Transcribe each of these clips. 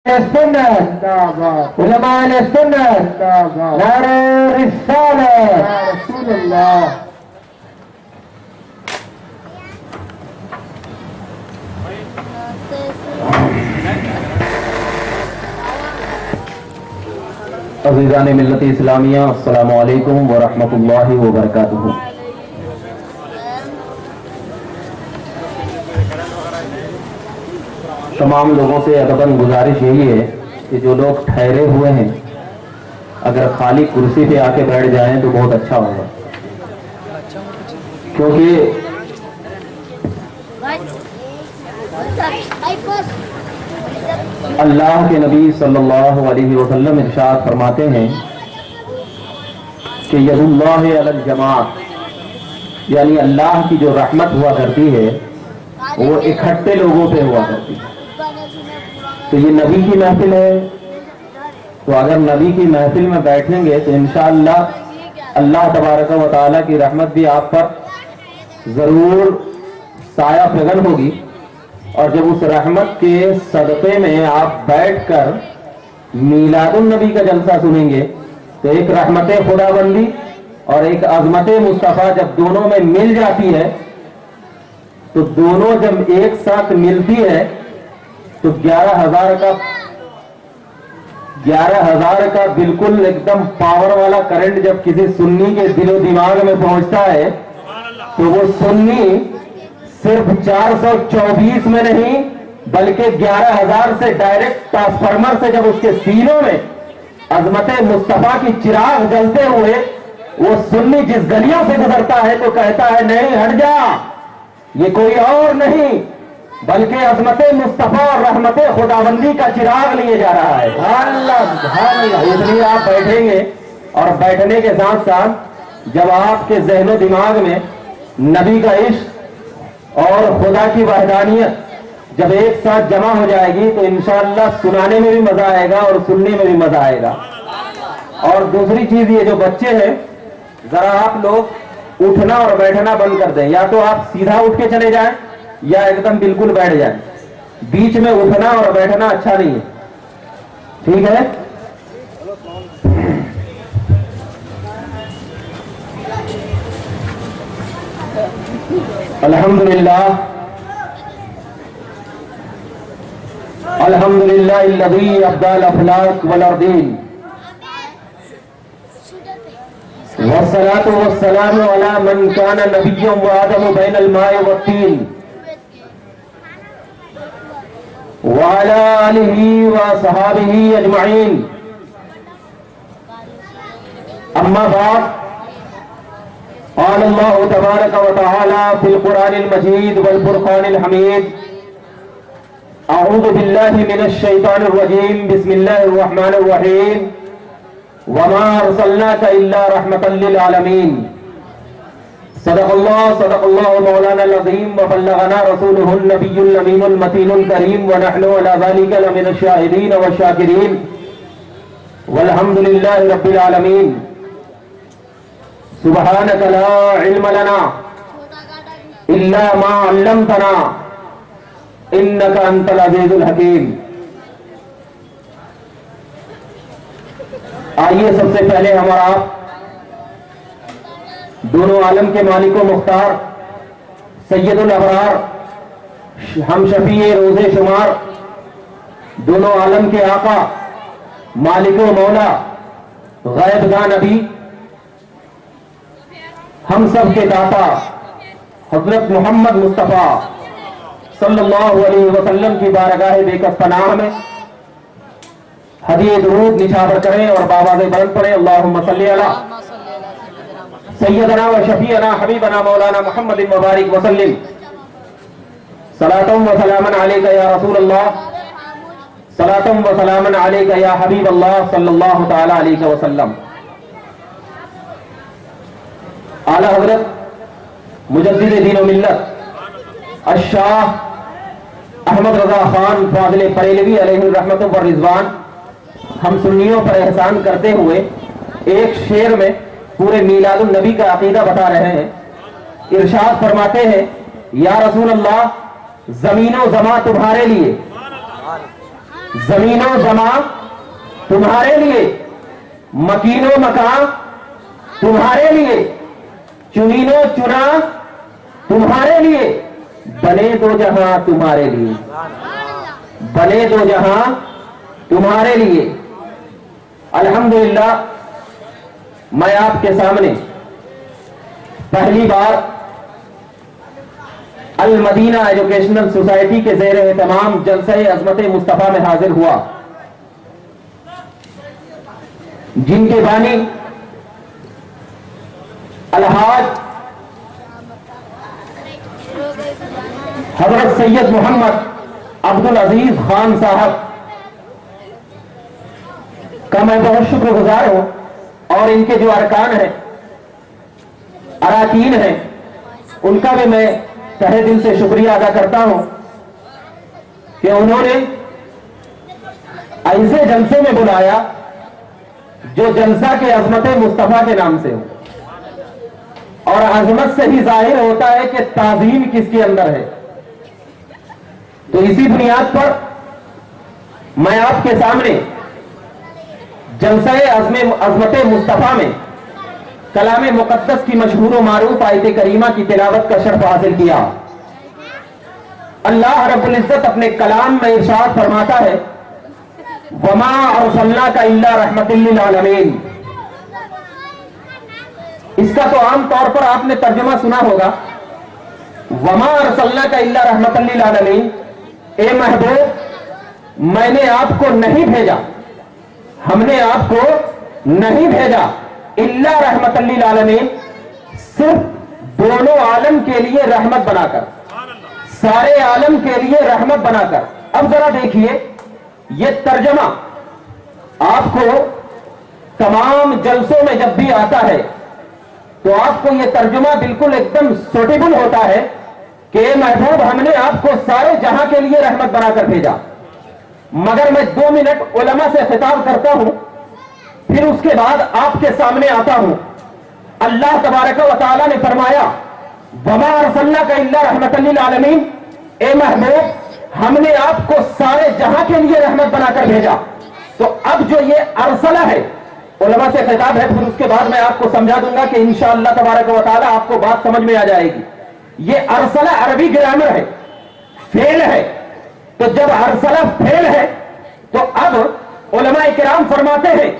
السنة علماء السنة نار الرسالة يا رسول الله. عزیزان ملت اسلامیہ السلام علیکم ورحمۃ اللہ وبرکاتہ. تمام لوگوں سے ادباً گزارش یہی ہے کہ جو لوگ ٹھہرے ہوئے ہیں اگر خالی کرسی پہ آ کے بیٹھ جائیں تو بہت اچھا ہوگا، کیونکہ اللہ کے نبی صلی اللہ علیہ وسلم ارشاد فرماتے ہیں کہ ید اللہ علی الجماعت، یعنی اللہ کی جو رحمت ہوا کرتی ہے وہ اکٹھے لوگوں پہ ہوا کرتی ہے. تو یہ نبی کی محفل ہے، تو اگر نبی کی محفل میں بیٹھیں گے تو انشاءاللہ اللہ تبارک و تعالیٰ کی رحمت بھی آپ پر ضرور سایہ فگن ہوگی. اور جب اس رحمت کے صدقے میں آپ بیٹھ کر میلاد النبی کا جلسہ سنیں گے تو ایک رحمت خدا بندی اور ایک عظمت مصطفیٰ جب دونوں میں مل جاتی ہے تو دونوں جب ایک ساتھ ملتی ہے تو 11,000 کا بالکل ایک دم پاور والا کرنٹ جب کسی سنی کے دل و دماغ میں پہنچتا ہے تو وہ سنی صرف 424 میں نہیں بلکہ 11,000 سے ڈائریکٹ ٹرانسفارمر سے جب اس کے سینوں میں عظمت مصطفیٰ کی چراغ جلتے ہوئے وہ سنی جس گلیوں سے گزرتا ہے تو کہتا ہے نہیں ہٹ جا، یہ کوئی اور نہیں بلکہ عظمت مصطفیٰ اور رحمت خداوندی کا چراغ لیے جا رہا ہے. اس لیے آپ بیٹھیں گے اور بیٹھنے کے ساتھ ساتھ جب آپ کے ذہن و دماغ میں نبی کا عشق اور خدا کی وحدانیت جب ایک ساتھ جمع ہو جائے گی تو انشاءاللہ سنانے میں بھی مزہ آئے گا اور سننے میں بھی مزہ آئے گا. اور دوسری چیز یہ جو بچے ہیں ذرا آپ لوگ اٹھنا اور بیٹھنا بند کر دیں، یا تو آپ سیدھا اٹھ کے چلے جائیں یا ایک دم بالکل بیٹھ جائیں. بیچ میں اٹھنا اور بیٹھنا اچھا نہیں ہے، ٹھیک ہے؟ الحمدللہ الحمدللہ الذی ابدع الافلاک والارضین والصلاة والسلام علی من کان نبی وآدم بین الماء والطین وعلی آلہ وصحابہ اجمعین. اما بعد، قال اللہ تبارک و تعالی فی القرآن المجید والفرقان الحمید اعوذ باللہ من الشیطان الرجیم بسم اللہ الرحمن الرحیم وما ارسلناک الا رحمتا للعالمین. صدق اللہ مولانا العظیم وبلغنا رسولہ النبی الامین المتین الکریم ونحن علی ذلک لمن الشاہدین والشاکرین والحمد للہ رب العالمین. سبحانک لا علم لنا الا ما علمتنا انک انت العزیز الحکیم. آئیے سب سے پہلے ہمارا آپ دونوں عالم کے مالک و مختار سید الابرار ہم شفیع روز شمار دونوں عالم کے آقا مالک و مولا غیب داں نبی ہم سب کے داتا حضرت محمد مصطفیٰ صلی اللہ علیہ وسلم کی بارگاہ بے کس پناہ میں ہدیہ درود نچھاور کریں اور بآواز بلند پڑھیں اللہم صلی علی سیدنا و شفیعنا حبیبنا مولانا محمد مبارک وسلم. صلاۃ و سلاما علیک یا رسول اللہ، صلاۃ و سلاما علیک یا حبیب اللہ صلی اللہ تعالی علیہ وسلم. اعلی حضرت مجدد دین و ملت الشاہ احمد رضا خان فاضل بریلوی علیہ الرحمت والرضوان ہم سنیوں پر احسان کرتے ہوئے ایک شعر میں پورے میلاد النبی کا عقیدہ بتا رہے ہیں. ارشاد فرماتے ہیں یا رسول اللہ زمین و زماں تمہارے لیے زمین و زمان تمہارے لیے، مکین و مکان تمہارے لیے، چنین و چنا تمہارے لیے، بنے دو جہاں تمہارے لیے، بنے دو جہاں تمہارے لیے۔ الحمدللہ میں آپ کے سامنے پہلی بار المدینہ ایجوکیشنل سوسائٹی کے زیر اہتمام جلسہ عظمت مصطفیٰ میں حاضر ہوا، جن کے بانی الحاج حضرت سید محمد عبدالعزیز خان صاحب کا میں بہت شکر گزار ہوں، اور ان کے جو ارکان ہیں، اراکین ہیں، ان کا بھی میں تہہ دل سے شکریہ ادا کرتا ہوں کہ انہوں نے ایسے جلسے میں بلایا جو جلسہ کے عظمت مصطفیٰ کے نام سے ہو، اور عظمت سے ہی ظاہر ہوتا ہے کہ تعظیم کس کے اندر ہے۔ تو اسی بنیاد پر میں آپ کے سامنے جلسہ عظمت مصطفیٰ میں کلام مقدس کی مشہور و معروف آیت کریمہ کی تلاوت کا شرف حاصل کیا۔ اللہ رب العزت اپنے کلام میں ارشاد فرماتا ہے، وَمَا أَرْسَلْنَاكَ إِلَّا رَحْمَةً لِّلْعَالَمِينَ۔ اس کا تو عام طور پر آپ نے ترجمہ سنا ہوگا، وَمَا أَرْسَلْنَاكَ إِلَّا رَحْمَةً لِّلْعَالَمِينَ، اے محبوب میں نے آپ کو نہیں بھیجا، ہم نے آپ کو نہیں بھیجا الا رحمت للعالمین، صرف دونوں عالم کے لیے رحمت بنا کر، سارے عالم کے لیے رحمت بنا کر۔ اب ذرا دیکھیے یہ ترجمہ آپ کو تمام جلسوں میں جب بھی آتا ہے تو آپ کو یہ ترجمہ بالکل ایک دم سوٹیبل ہوتا ہے کہ اے محبوب ہم نے آپ کو سارے جہاں کے لیے رحمت بنا کر بھیجا۔ مگر میں 2 منٹ علماء سے خطاب کرتا ہوں، پھر اس کے بعد آپ کے سامنے آتا ہوں۔ اللہ تبارک و تعالی نے فرمایا، وَمَا أَرْسَلْنَاكَ إِلَّا رَحْمَةً لِّلْعَالَمِينَ، اے محبوب ہم نے آپ کو سارے جہاں کے لیے رحمت بنا کر بھیجا۔ تو اب جو یہ ارسلہ ہے، علماء سے خطاب ہے، پھر اس کے بعد میں آپ کو سمجھا دوں گا کہ انشاءاللہ تبارک و تعالی آپ کو بات سمجھ میں آ جائے گی۔ یہ ارسلہ عربی گرامر ہے، فعل ہے، تو جب ارسلہ فعل ہے تو اب علماء کرام فرماتے ہیں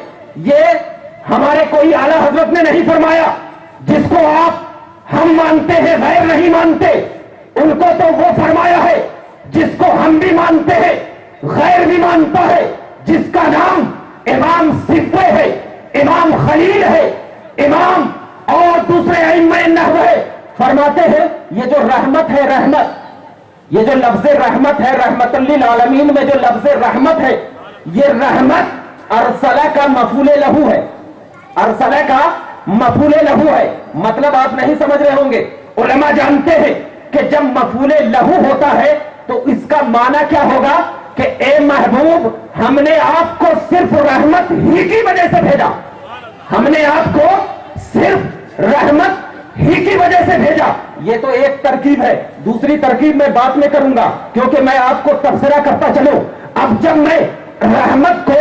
یہ ہمارے کوئی اعلیٰ حضرت نے نہیں فرمایا جس کو آپ ہم مانتے ہیں غیر نہیں مانتے، ان کو تو وہ فرمایا ہے جس کو ہم بھی مانتے ہیں غیر بھی مانتا ہے، جس کا نام امام صفوی ہے، امام خلیل ہے، امام اور دوسرے ائمہ نحو ہے۔ فرماتے ہیں یہ جو رحمت ہے، رحمت، یہ جو لفظ رحمت ہے، رحمت للعالمین میں جو لفظ رحمت ہے، یہ رحمت ارسلہ کا مفعول لہو ہے، ارسلہ کا مفعول لہو ہے۔ مطلب آپ نہیں سمجھ رہے ہوں گے، علماء جانتے ہیں کہ جب مفعول لہو ہوتا ہے تو اس کا معنی کیا ہوگا کہ اے محبوب ہم نے آپ کو صرف رحمت ہی کی وجہ سے بھیجا، ہم نے آپ کو صرف رحمت ہی کی وجہ سے بھیجا۔ یہ تو ایک ترکیب ہے، دوسری ترکیب میں بعد میں کروں گا کیونکہ میں آپ کو تبصرہ کرتا چلوں۔ اب جب میں رحمت کو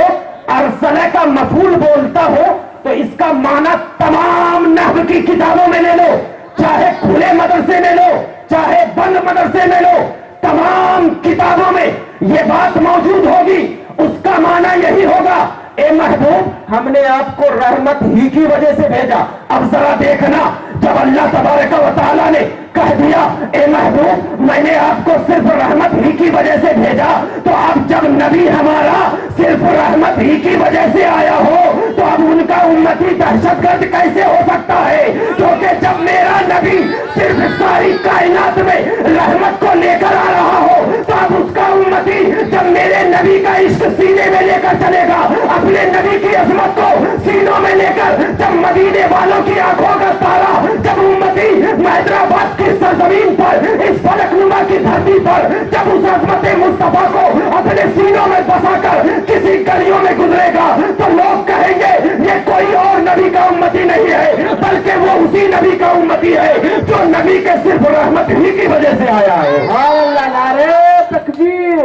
ارسلہ کا مفعول بولتا ہوں تو اس کا معنی تمام نحو کی کتابوں میں لے لو، چاہے کھلے مدرسے میں لو چاہے بند مدرسے میں لو، تمام کتابوں میں یہ بات موجود ہوگی، اس کا معنی یہی ہوگا اے محبوب ہم نے آپ کو رحمت ہی کی وجہ سے بھیجا۔ اب ذرا دیکھنا، جب اللہ تبارک و تعالیٰ نے کہہ دیا اے محبوب میں نے آپ کو صرف رحمت ہی کی وجہ سے بھیجا، تو اب جب نبی ہمارا صرف رحمت ہی کی وجہ سے آیا ہو تو اب ان کا امتی دہشت گرد کیسے ہو سکتا ہے؟ کیونکہ جب میرا نبی صرف ساری کائنات میں رحمت کو لے کر آ رہا ہو تو اب اس کا امتی جب میرے نبی کا عشق سینے میں لے کر چلے گا، اپنے نبی کی عظمت کو سینوں میں لے کر، جب مدینے والوں کی آنکھوں کا تارا، جب امتی حیدرآباد کی سرزمین پر اس فلک نما کی دھرتی پر جب اس عظمت مصطفیٰ کو اپنے سینوں میں بسا کر کسی گلیوں میں گزرے گا تو لوگ کہیں گے یہ کوئی اور نبی کا امتی نہیں ہے بلکہ وہ اسی نبی کا امتی ہے جو نبی کے صرف رحمت ہی کی وجہ سے آیا ہے۔ اللہ، نعرہ تکبیر،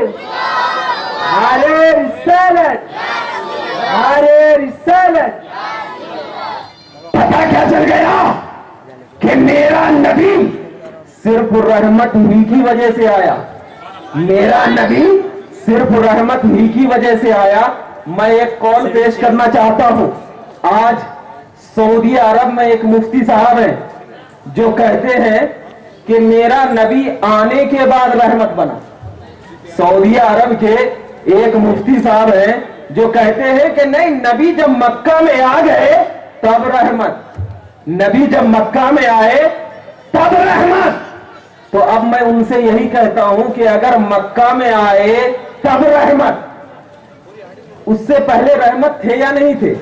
نعرہ رسالت، نعرہ رسالت۔ پتہ کیا چل گیا کہ میرا نبی صرف رحمت ہی کی وجہ سے آیا، میرا نبی صرف رحمت ہی کی وجہ سے آیا۔ میں ایک کال پیش کرنا چاہتا ہوں۔ آج سعودی عرب میں ایک مفتی صاحب ہیں جو کہتے ہیں کہ میرا نبی آنے کے بعد رحمت بنا۔ سعودی عرب کے ایک مفتی صاحب ہیں جو کہتے ہیں کہ نہیں، نبی جب مکہ میں آ گئے تب رحمت، نبی جب مکہ میں آئے تب رحمت۔ تو اب میں ان سے یہی کہتا ہوں کہ اگر مکہ میں آئے تب رحمت، اس سے پہلے رحمت تھے یا نہیں تھے؟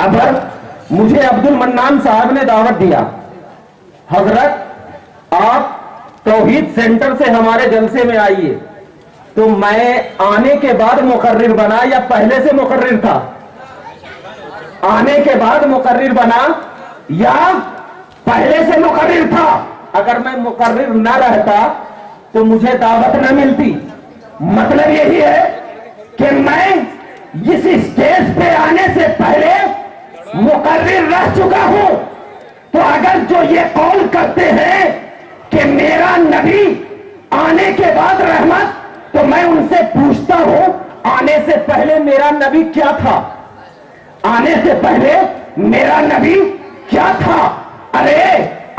اب مجھے عبد المنان صاحب نے دعوت دیا، حضرت آپ توحید سینٹر سے ہمارے جلسے میں آئیے۔ تو میں آنے کے بعد مقرر بنا یا پہلے سے مقرر تھا؟ آنے کے بعد مقرر بنا یا پہلے سے مقرر تھا؟ اگر میں مقرر نہ رہتا تو مجھے دعوت نہ ملتی۔ مطلب یہی ہے کہ میں اس اسٹیج پہ آنے سے پہلے مقرر رہ چکا ہوں۔ تو اگر جو یہ قول کرتے ہیں کہ میرا نبی آنے کے بعد رحمت، تو میں ان سے پوچھتا ہوں آنے سے پہلے میرا نبی کیا تھا؟ آنے سے پہلے میرا نبی کیا تھا؟ ارے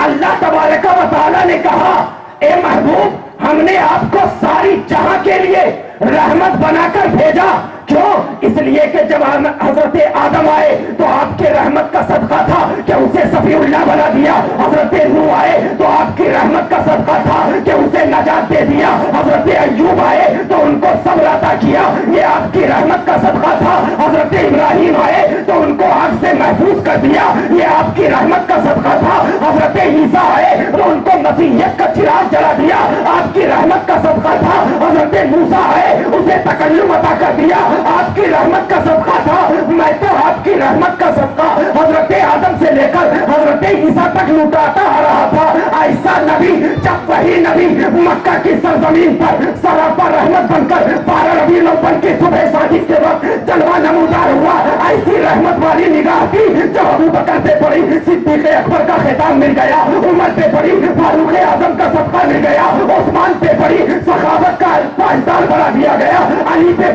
اللہ تبارک و تعالیٰ نے کہا، اے محبوب ہم نے آپ کو ساری جہاں کے لیے رحمت بنا کر بھیجا۔ کیوں؟ اس لیے کہ جب حضرت آدم آئے تو آپ کے رحمت کا صدقہ تھا کہ اسے صفی اللہ بنا دیا۔ حضرت نوح آئے تو آپ کی رحمت کا صدقہ تھا کہ اسے نجات دے دیا۔ حضرت ایوب آئے تو ان کو صبر عطا کیا، یہ آپ کی رحمت کا صدقہ تھا۔ حضرت ابراہیم آئے تو ان کو آگ سے محفوظ کر دیا، یہ آپ کی رحمت کا صدقہ تھا۔ حضرت عیسیٰ آئے تو ان کو مسیحیت کا چراغ جلا دیا، آپ کی رحمت کا صدقہ تھا۔ حضرت موسیٰ آئے اسے تکلم عطا کر دیا، آپ کی رحمت کا صدقہ تھا۔ میں تو آپ کی رحمت کا صدقہ حضرت آدم سے لے کر حضرت عیسیٰ تک لوٹاتا آ رہا تھا۔ ایسا نبی جب وہی نبی مکہ کی سرزمین پر سراپا رحمت بن کر 12 ربیع الاول کی صبح صادق کے وقت جلوہ نمودار ہوا، ایسی رحمت والی نگاہ تھی جو ابو بکر پہ پڑی، صدیق اکبر کا خطاب مل گیا، عمر پہ پڑی، فاروق اعظم کا صدقہ مل گیا، عثمان پہ پڑی، سخاوت کا پاسدار بنا دیا گیا، علی پہ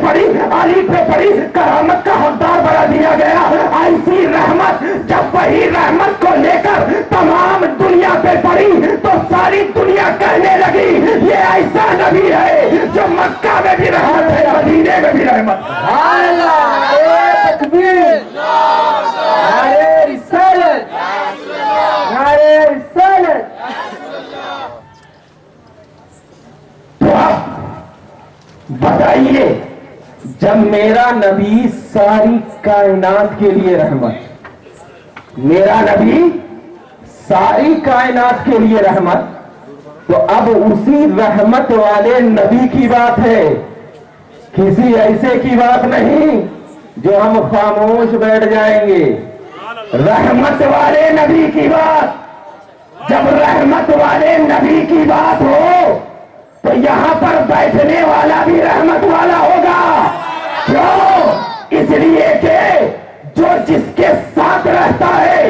پڑی کرامت کا حقدار بنا دیا گیا۔ ایسی رحمت جب وہی رحمت کو لے کر تمام دنیا پہ پڑی تو ساری دنیا کہنے لگی یہ ایسا نبی ہے جو مکہ میں بھی رحمت ہے، مدینے میں بھی رحمت ہے۔ نعرہ تکبیر، نعرہ رسالت، نعرہ رسالت۔ تو اب بتائیے، جب میرا نبی ساری کائنات کے لیے رحمت، میرا نبی ساری کائنات کے لیے رحمت، تو اب اسی رحمت والے نبی کی بات ہے، کسی ایسے کی بات نہیں جو ہم خاموش بیٹھ جائیں گے۔ رحمت والے نبی کی بات، جب رحمت والے نبی کی بات ہو تو یہاں پر بیٹھنے والا بھی رحمت والا ہوگا۔ کیوں؟ اس لیے کہ جو جس کے ساتھ رہتا ہے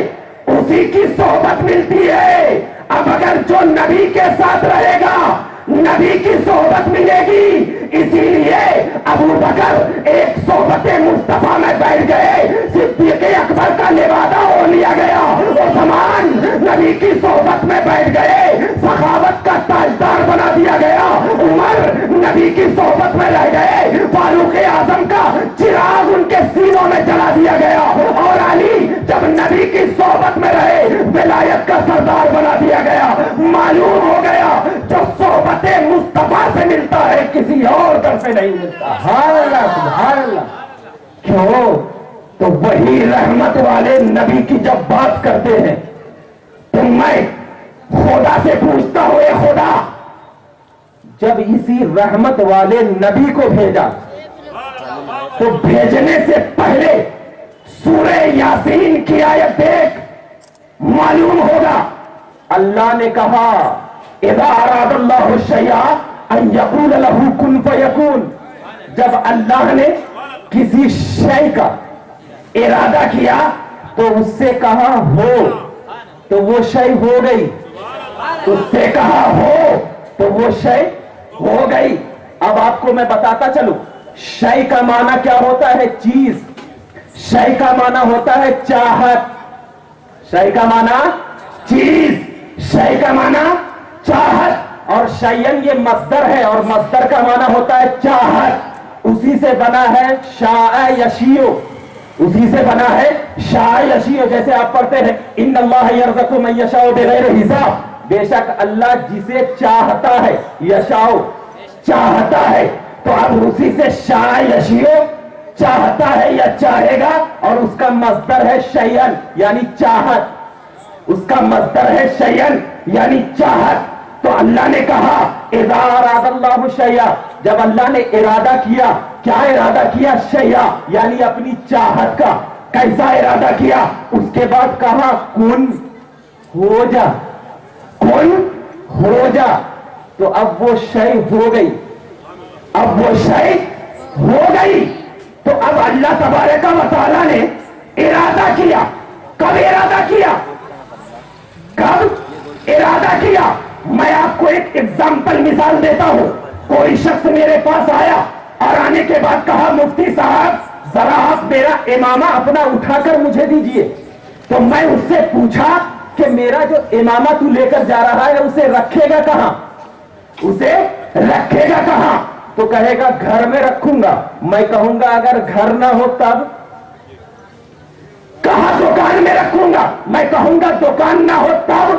اسی کی صحبت ملتی ہے۔ اب اگر جو نبی کے ساتھ رہے گا نبی کی صحبت ملے گی۔ اسی لیے ابو بکر ایک صحبت مصطفیٰ میں بیٹھ گئے، صدیق اکبر کا لبادہ ہو لیا گیا، عثمان نبی کی صحبت میں بیٹھ گئے، سخاوت کا تاجدار بنا دیا گیا، عمر نبی کی صحبت میں رہ گئے، فاروق اعظم کا چراغ ان کے سینوں میں جلا دیا گیا، اور علی جب نبی کی صحبت میں رہے ولایت کا سردار بنا دیا گیا۔ معلوم ہو گیا جو صحبت مصطفیٰ سے ملتا ہے کسی اور در سے نہیں ملتا۔ سبحان اللہ، سبحان اللہ۔ کیوں؟ تو وہی رحمت والے نبی کی جب بات کرتے ہیں تو میں خدا سے پوچھتا ہوں، اے خدا، جب اسی رحمت والے نبی کو بھیجا تو بھیجنے سے پہلے سورہ یاسین کی آیت دیکھ، معلوم ہوگا اللہ نے کہا اذا اراد اللہ الشیء ان یقول له کن فیکون۔ جب اللہ نے کسی شے کا ارادہ کیا تو اس سے کہا ہو تو وہ شے ہو گئی، اس سے کہا ہو تو وہ شے ہو گئی۔ اب آپ کو میں بتاتا چلوں، شے کا معنی کیا ہوتا ہے؟ چیز۔ شے کا معنی ہوتا ہے چاہت، شے کا معنی چیز، شے کا معنی چاہت، اور شیئن یہ مصدر ہے اور مصدر کا معنی ہوتا ہے چاہت۔ اسی سے بنا ہے شاء یشیء، اسی سے بنا ہے شاء یشیء۔ جیسے آپ پڑھتے ہیں ان اللہ یرزق من یشاء بغیر حساب، بے شک اللہ جسے چاہتا ہے، یشاء چاہتا ہے، تو اب اسی سے شاء یشیء چاہتا ہے یا چاہے گا، اور اس کا مصدر ہے شیئن یعنی چاہت، اس کا مصدر ہے شیئن یعنی چاہت۔ تو اللہ نے کہا اذا اراد اللہ شیئا، جب اللہ نے ارادہ کیا، کیا ارادہ کیا؟ شیئا یعنی اپنی چاہت کا۔ کیسا ارادہ کیا؟ اس کے بعد کہا کن ہو جا، کن ہو جا، تو اب وہ شے ہو گئی، اب وہ شے ہو گئی۔ تو اب اللہ تبارک و تعالیٰ نے ارادہ کیا، کب ارادہ کیا؟ کب ارادہ کیا؟ میں آپ کو ایک ایگزامپل مثال دیتا ہوں۔ کوئی شخص میرے پاس آیا اور آنے کے بعد کہا مفتی صاحب ذرا آپ میرا امامہ اپنا اٹھا کر مجھے دیجئے۔ تو میں اس سے پوچھا کہ میرا جو امامہ تو لے کر جا رہا ہے اسے رکھے گا کہاں؟ اسے رکھے گا کہاں؟ تو کہے گا گھر میں رکھوں گا۔ میں کہوں گا اگر گھر نہ ہو تب؟ کہا دکان میں رکھوں گا۔ میں کہوں گا دکان نہ ہو تب؟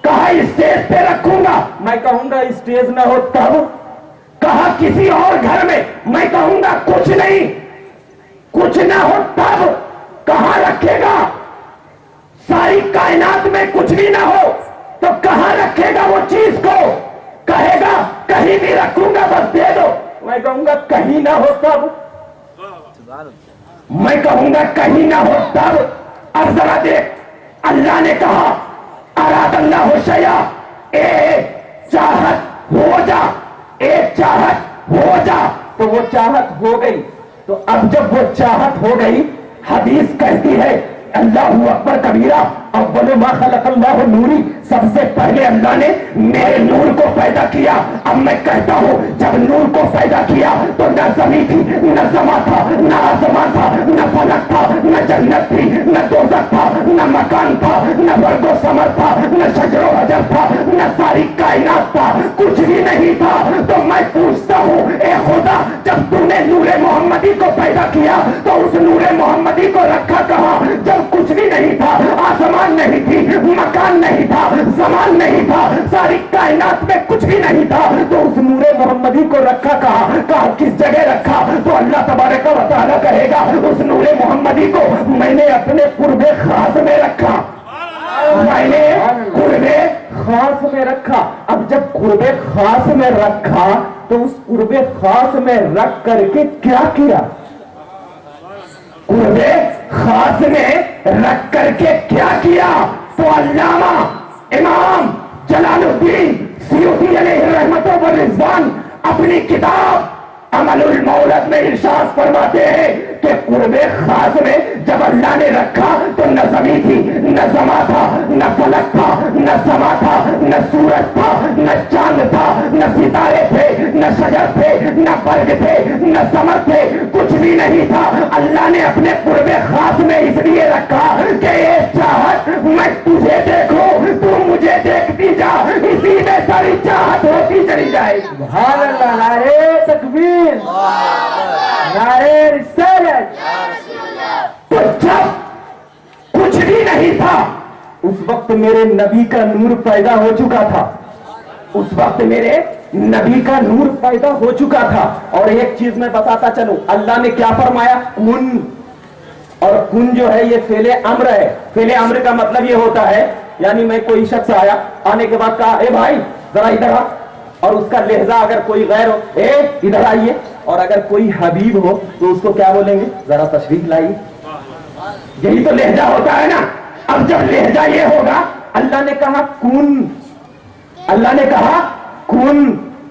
کہا اسٹیج پہ رکھوں گا۔ میں کہوں گا اسٹیج نہ ہو تب؟ کہا کسی اور گھر میں۔ میں کہوں گا کچھ نہیں، کچھ نہ ہو تب؟ کہاں رکھے گا؟ ساری کائنات میں کچھ بھی نہ ہو تو کہاں رکھے گا وہ چیز کو؟ کہے گا کہیں بھی رکھوں گا بس دے دو۔ میں کہوں گا کہیں نہ ہو تب؟ میں کہوں گا کہیں نہ ہو تب؟ اب ذرا دیکھ، اللہ نے کہا اراد اللہ شیئا، ایک چاہت ہو جا، ایک چاہت ہو جا، تو وہ چاہت ہو گئی۔ تو اب جب وہ چاہت ہو گئی، حدیث کہتی ہے اللہ اکبر کبیرہ اول ما خلق اللہ نوری، سب سے پہلے اللہ نے میرے نور کو پیدا کیا۔ اب میں کہتا ہوں جب نور کو پیدا کیا تو نہ زمین تھی، نہ سما تھا، نہ آسمان تھا، نہ فلک تھا، نہ جنت تھی، نہ دوزخ تھا، نہ مکان تھا، نہ برگ و ثمر تھا، نہ شجر و حجر تھا، نہ ساری کائنات تھا، کچھ بھی نہیں تھا۔ تو میں پوچھتا ہوں اے خدا، جب تو نے نور محمدی کو پیدا کیا تو اس نور محمدی کو رکھا کہاں؟ جب کچھ بھی نہیں تھا، آسمان نہیں تھی، مکان نہیں تھا، زمان نہیں تھا، ساری کائنات میں کچھ بھی نہیں تھا، تو اس نور محمدی کو رکھا کہاں؟ کہاں کس جگہ رکھا؟ تو اللہ تبارک و تعالیٰ کہے گا اس نور محمدی کو میں نے اپنے قرب خاص میں رکھا، میں نے قرب خاص میں رکھا۔ اب جب قرب خاص میں رکھا تو اس قرب خاص میں رکھ کر کے کیا کیا؟ قرب خاص میں رکھ کر کے کیا کیا؟ تو علامہ امام جلال الدین سیوطی علیہ الرحمۃ والرضوان اپنی کتاب عمل المولد میں ارشاد فرماتے ہیں کہ قرب خاص میں جب اللہ نے رکھا تو نہ زمین تھی، نہ سما تھا، نہ فلک تھا، نہ سما تھا، نہ سورج تھا، نہ چاند تھا، نہ ستارے تھے، نہ شجر تھے، نہ برگ تھے، نہ ثمر تھے، کچھ بھی نہیں تھا۔ اللہ نے اپنے قرب خاص میں اس لیے رکھا کہ اے چاہت میں تجھے دیکھوں، تو مجھے دیکھتی جا، اسی میں ساری چاہت ہوتی چلی جائے۔ سبحان اللہ، نعرہ تکبیر، نعرہ رسالت۔ تو جب کچھ بھی نہیں تھا اس وقت میرے نبی کا نور پیدا ہو چکا تھا، اس وقت میرے نبی کا نور پیدا ہو چکا تھا۔ اور ایک چیز میں بتاتا چلوں، اللہ نے کیا فرمایا؟ کن، اور کن جو ہے یہ فعل امر ہے۔ فعل امر کا مطلب یہ ہوتا ہے یعنی میں کوئی شخص آیا، آنے کے بعد کہا اے بھائی ذرا ادھر آ، اور اس کا لہجہ اگر کوئی غیر ہو اے ادھر آئیے، اور اگر کوئی حبیب ہو تو اس کو کیا بولیں گے؟ ذرا تشریف لائیے۔ یہی تو لہجہ ہوتا ہے نا۔ اب جب لہجہ یہ ہوگا، اللہ نے کہا کن، اللہ نے کہا کن،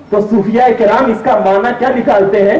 تو صوفیہ کرام اس کا معنی کیا نکالتے ہیں؟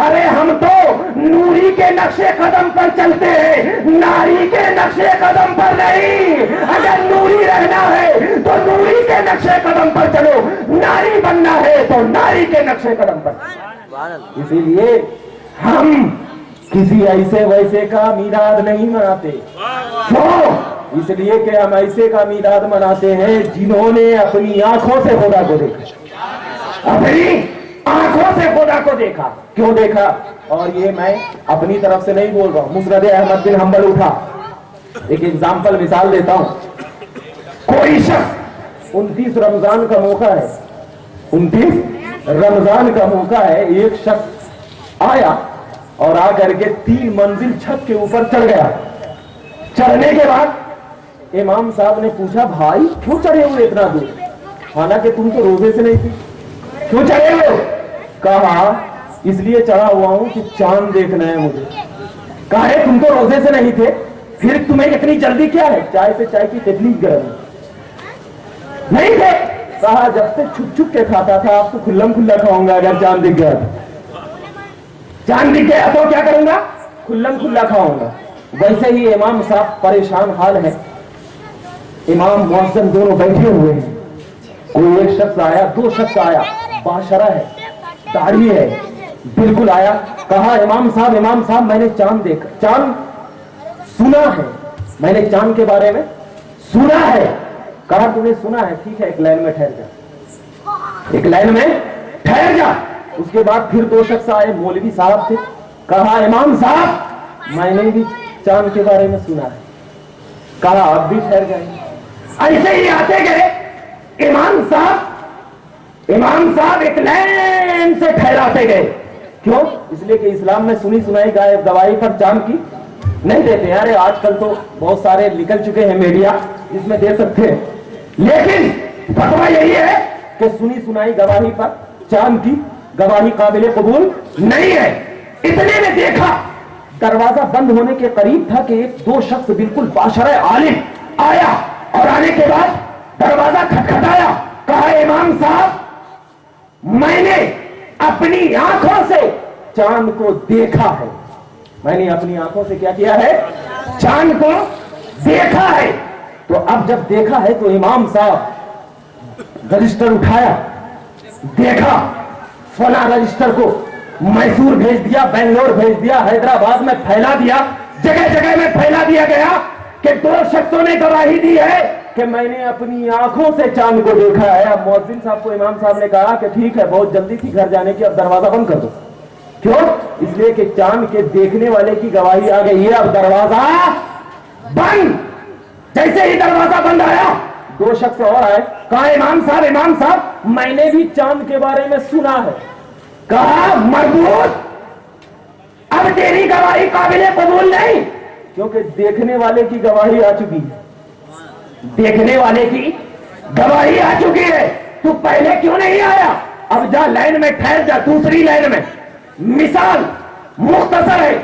ارے ہم تو نوری کے نقش قدم پر چلتے ہیں, ناری کے نقش قدم پر نہیں. اگر نوری رہنا ہے تو نوری کے نقش قدم پر چلو, ناری بننا ہے تو ناری کے نقش قدم پر. اسی لیے ہم کسی ایسے ویسے کا میلاد نہیں مناتے. کیوں؟ اس لیے کہ ہم ایسے کا میلاد مناتے ہیں جنہوں نے اپنی آنکھوں سے خدا کو دیکھا, اپنی آنکھوں سے خدا کو دیکھا. کیوں دیکھا؟ اور یہ میں اپنی طرف سے نہیں بول رہا ہوں, مسند احمد بن حنبل اٹھا. ایک ایگزامپل مثال دیتا ہوں. کوئی شخص 29 رمضان کا موقع ہے, 29 رمضان کا موقع ہے, ایک شخص آیا اور آ کر کے 3 منزل چھت کے اوپر چڑھ گیا. چڑھنے کے بعد امام صاحب نے پوچھا, بھائی کیوں چڑھے ہوئے اتنا دور, حالانکہ تم تو روزے سے نہیں تھی, کیوں چڑھے ہو؟ کہا اس لیے چڑھا ہوا ہوں کہ چاند دیکھنا ہے مجھے. کہا ہے تم تو روزے سے نہیں تھے, پھر تمہیں اتنی جلدی کیا ہے؟ چائے سے چائے کی تکلیف گرم نہیں تھے. کہا جب سے چھپ چھپ کے کھاتا تھا, آپ کو کھلم کھلا کھاؤں گا اگر چاند دکھ گیا. چاند دکھ گیا تو کیا کروں گا؟ کھلم کھلا کھاؤں گا. ویسے ہی امام صاحب پریشان حال ہے, امام مؤذن دونوں بیٹھے ہوئے ہیں. کوئی ایک شخص آیا, 2 شخص آیا, باشرہ ہے, داڑھی ہے, بالکل آیا. کہا امام صاحب میں نے چاند دیکھا, چاند سنا ہے, میں نے چاند کے بارے میں سنا ہے. کہا تم نے سنا ہے, ٹھیک ہے ایک لائن میں ٹھہر جا, ایک لائن میں ٹھہر جا. اس کے بعد پھر 2 شخص آئے, مولوی صاحب تھے. کہا امام صاحب میں نے بھی چاند کے بارے میں سنا ہے. کہا آپ بھی ٹھہر جائیں. ایسے ہی آتے گئے امام صاحب ایک لائن سے ٹھہراتے گئے. کیوں؟ اس لیے کہ اسلام میں سنی سنائی غائب گواہی پر چاند کی نہیں دیتے. یار آج کل تو بہت سارے نکل چکے ہیں میڈیا جس میں دے سکتے ہیں, لیکن فتویٰ یہی ہے کہ سنی سنائی گواہی پر چاند کی گواہی قابل قبول نہیں ہے. اتنے میں دیکھا دروازہ بند ہونے کے قریب تھا کہ 1-2 شخص بالکل باشرہ عالم آیا, اور آنے کے بعد دروازہ کھٹکھٹایا. کہا امام صاحب میں نے اپنی آنکھوں سے چاند کو دیکھا ہے. میں نے اپنی آنکھوں سے کیا کیا ہے؟ چاند کو دیکھا ہے. تو اب جب دیکھا ہے تو امام صاحب رجسٹر اٹھایا, دیکھا فلاں رجسٹر کو میسور بھیج دیا, بنگلور بھیج دیا, حیدرآباد میں پھیلا دیا, جگہ جگہ میں پھیلا دیا گیا کہ 2 شخصوں نے گواہی دی ہے کہ میں نے اپنی آنکھوں سے چاند کو دیکھا ہے. اب مؤذن صاحب کو امام صاحب نے کہا کہ ٹھیک ہے بہت جلدی تھی گھر جانے کی, اب دروازہ بند کر دو. کیوں؟ اس لیے کہ چاند کے دیکھنے والے کی گواہی آ گئی ہے, اب دروازہ بند. جیسے ہی دروازہ بند آیا 2 شخص اور آئے. کہا امام صاحب میں نے بھی چاند کے بارے میں سنا ہے. کہا مردود اب تیری گواہی قابل قبول نہیں, کیونکہ دیکھنے والے کی گواہی آ چکی ہے, دیکھنے والے کی گواہی آ چکی ہے. تو پہلے کیوں نہیں آیا؟ اب جا لائن میں ٹھہر جا, دوسری لائن میں. مثال مختصر ہے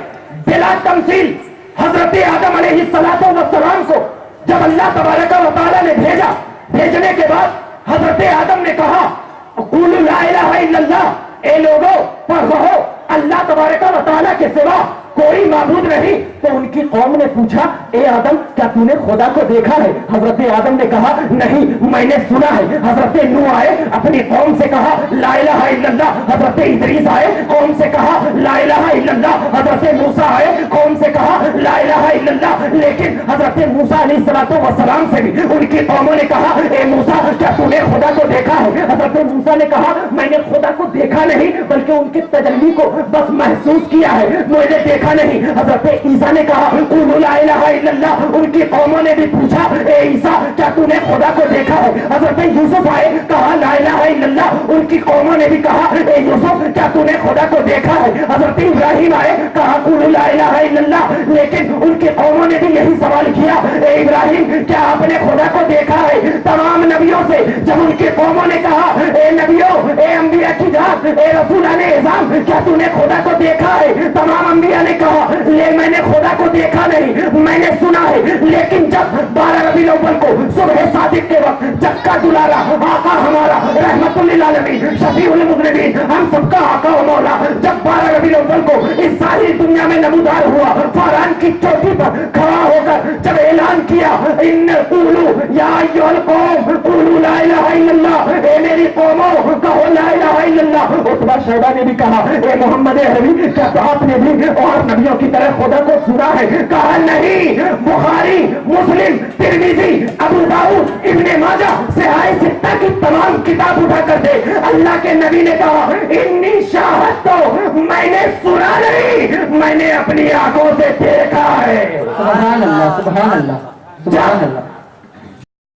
بلا تمثیل. حضرت آدم علیہ السلام کو جب اللہ تبارک و تعالی نے بھیجا, بھیجنے کے بعد حضرت آدم نے کہا قولوا لا الہ الا اللہ, اے لوگوں پر رہو اللہ تبارک و تعالی کے سوا کوئی معبود نہیں. تو ان کی قوم نے پوچھا اے آدم کیا تو نے خدا کو دیکھا ہے؟ حضرت آدم نے کہا نہیں میں نے سنا ہے. حضرت نوح آئے, اپنی قوم سے کہا لا الہ الا اللہ. حضرت ادریس آئے, قوم سے کہا لا الہ الا اللہ. حضرت موسیٰ آئے, قوم سے کہا لا الہ الا اللہ. لیکن حضرت موسیٰ علیہ السلام سے بھی ان کی قوموں نے کہا اے موسیٰ کیا تو نے خدا کو دیکھا ہے؟ حضرت موسیٰ نے کہا میں نے خدا کو دیکھا نہیں بلکہ ان کی تجلی کو بس محسوس کیا ہے, مجھے دیکھا نہیں. حضرت عیسیٰ نے کہا قولوا لا الہ الا اللہ. ان کی قوموں نے بھی پوچھا اے عیسیٰ کیا تو نے خدا کو دیکھا ہے؟ حضرت یوسف آئے, کہا لا الہ الا اللہ. ان کی قوموں نے بھی کہا اے یوسف کیا تو نے خدا کو دیکھا ہے؟ حضرت ابراہیم آئے, کہا قولوا لا الہ الا اللہ. لیکن ان کی قوموں نے بھی یہی سوال کیا اے ابراہیم کیا آپ نے خدا کو دیکھا ہے؟ تمام نبیوں سے جب ان کی قوموں نے کہا اے نبیوں اے انبیاء کی ذات، اے رسول اعظم، کیا تو نے خدا کو دیکھا ہے؟ تمام انبیاء نے کہا لے میں نے خدا کو دیکھا نہیں، میں نے سنا ہے، لیکن جب 12 ربیع الاول کو صبح صادق کے وقت جب کا دلارا آقا ہمارا رحمت للعالمین شفیع المذنبین ہم سب کا آقا و مولا جب 12 ربیع الاول کو اس ساری دنیا میں نمودار ہوا، فاران کی چوٹی پر کھڑا ہو کر جب اعلان کیا ان قولوا یا ایھا القوم قولوا لا الہ الا اللہ، اے میری قوموں کہو لا الہ الا اللہ۔ عتبہ شیبہ نے بھی کہا اے محمد عربی کیا آپ نے بھی اور نبیوں کی طرح خدا کو سنا ہے؟ کہا نہیں، بخاری، مسلم، ترمذی، ابو داؤد، ابن ماجہ، صحاح ستہ کی تمام کتاب اٹھا کر دے۔ اللہ کے نبی نے کہا انی شاہد تو میں نے سنا نہیں، میں نے اپنی آنکھوں سے دیکھا ہے۔ سبحان اللہ، سبحان اللہ، سبحان اللہ۔